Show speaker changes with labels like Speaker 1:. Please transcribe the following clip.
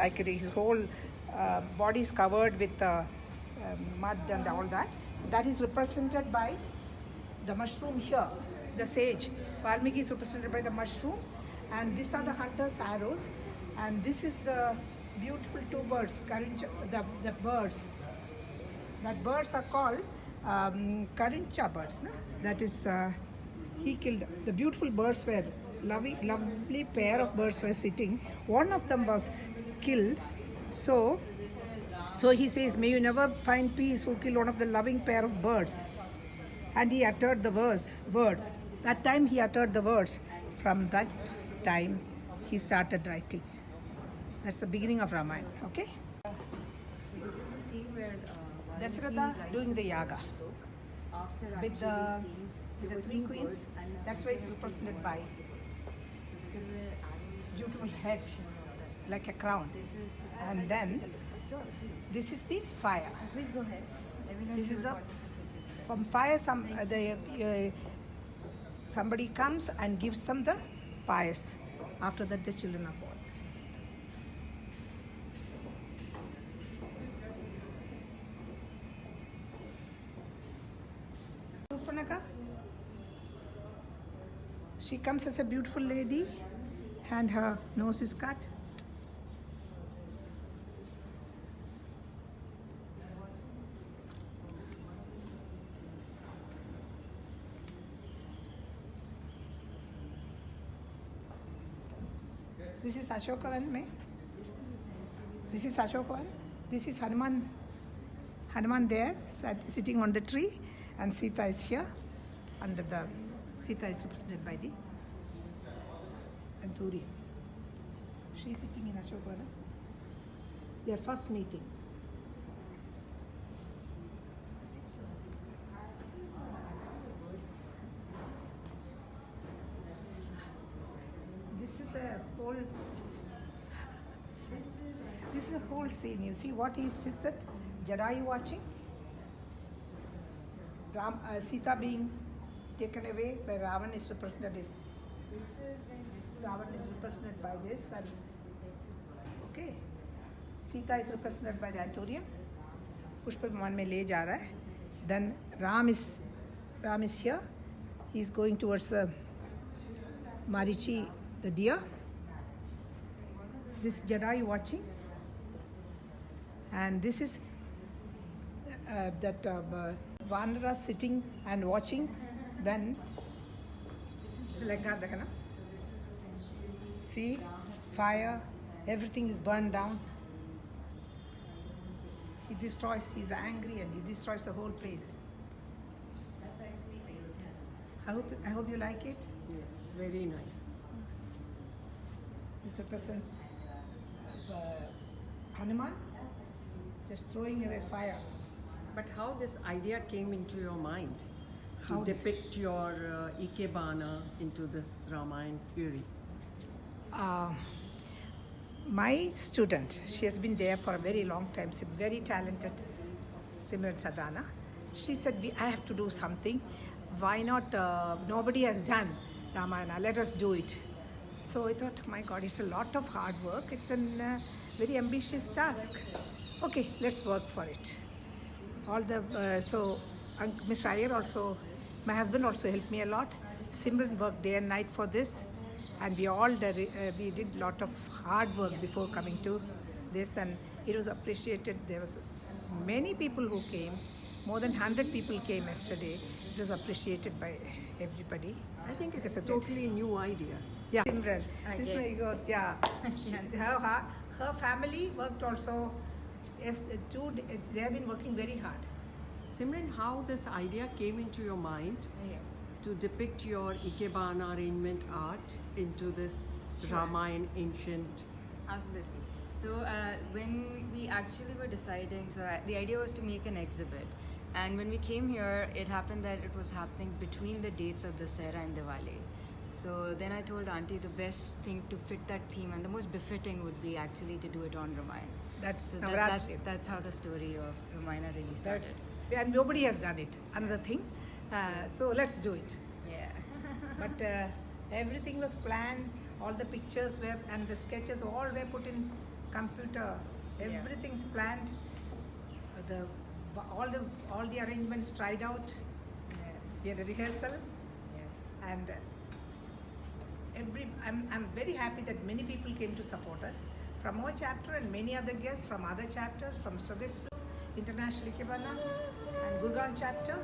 Speaker 1: like his whole body is covered with mud and all that. That is represented by the mushroom here, the sage. Valmiki is represented by the mushroom, and these are the hunter's arrows, and this is the beautiful two birds, the birds. That birds are called Karincha birds. No? That is, he killed. The beautiful birds were, lovely pair of birds were sitting. One of them was killed. So he says, may you never find peace who killed one of the loving pair of birds. And he uttered the words. That time he uttered the words. From that time he started writing. That's the beginning of Ramayana. Okay?
Speaker 2: This is the scene where
Speaker 1: Dasharatha doing the yaga with the three queens. That's why it's represented by beautiful heads like a crown. And then this is the fire.
Speaker 2: Please go ahead.
Speaker 1: This is the from fire. Somebody comes and gives them the pies. After that, the children are born. She comes as a beautiful lady and her nose is cut. This is Ashokavan, me. This is Ashokavan. This is Hanuman. Hanuman there, sitting on the tree, and Sita is here. Under the Sita is represented by the Anturi. She is sitting in Ashokavan. Their first meeting. This is a whole scene. You see what is that? Jadayu watching? Sita being taken away by Ravan is represented by this, and okay. Sita is represented by the Anturium. Pushpa Viman mein le ja raha hai. Then Ram is here. He is going towards the Marichi, the deer. This Jadayu watching, and this is that Vanara sitting and watching when see fire, everything is burned down. He destroys, he's angry and he destroys the whole place.
Speaker 2: That's actually Ayodhya.
Speaker 1: I hope you like it.
Speaker 3: Yes, very nice.
Speaker 1: This represents Hanuman just throwing away fire.
Speaker 3: But how this idea came into your mind
Speaker 1: How
Speaker 3: to depict your Ikebana into this Ramayana theory?
Speaker 1: My student, she has been there for a very long time, she's very talented, Simran Sadhana. She said, I have to do something. Why not? Nobody has done Ramayana, let us do it. So I thought, my God, it's a lot of hard work. It's a very ambitious task. Okay, let's work for it. So Mr. Iyer also, my husband also helped me a lot. Simran worked day and night for this, and we all we did a lot of hard work before coming to this, and it was appreciated. There was many people who came. More than 100 people came yesterday. It was appreciated by everybody.
Speaker 3: I think it's a totally new idea.
Speaker 1: Yeah, Simran. This way you go. Yeah, her family worked also. Yes, they have been working very hard.
Speaker 3: Simran, how this idea came into your mind to depict your Ikebana arrangement art into this Ramayana ancient?
Speaker 2: Absolutely. So when we actually were deciding, the idea was to make an exhibit. And when we came here, it happened that it was happening between the dates of Dussehra and Diwali. So then I told Auntie the best thing to fit that theme and the most befitting would be actually to do it on Ramayana. That's how the story of Ramayana really started.
Speaker 1: And nobody has done it. Another thing. So let's do it.
Speaker 2: Yeah.
Speaker 1: But everything was planned. All the pictures were and the sketches all were put in computer,
Speaker 2: Yeah.
Speaker 1: everything's planned. The all the arrangements tried out.
Speaker 2: Yeah.
Speaker 1: We had a rehearsal,
Speaker 2: Yes.
Speaker 1: and I'm very happy that many people came to support us from our chapter and many other guests from other chapters from Sogesu, International Ikebana, and Gurgaon chapter.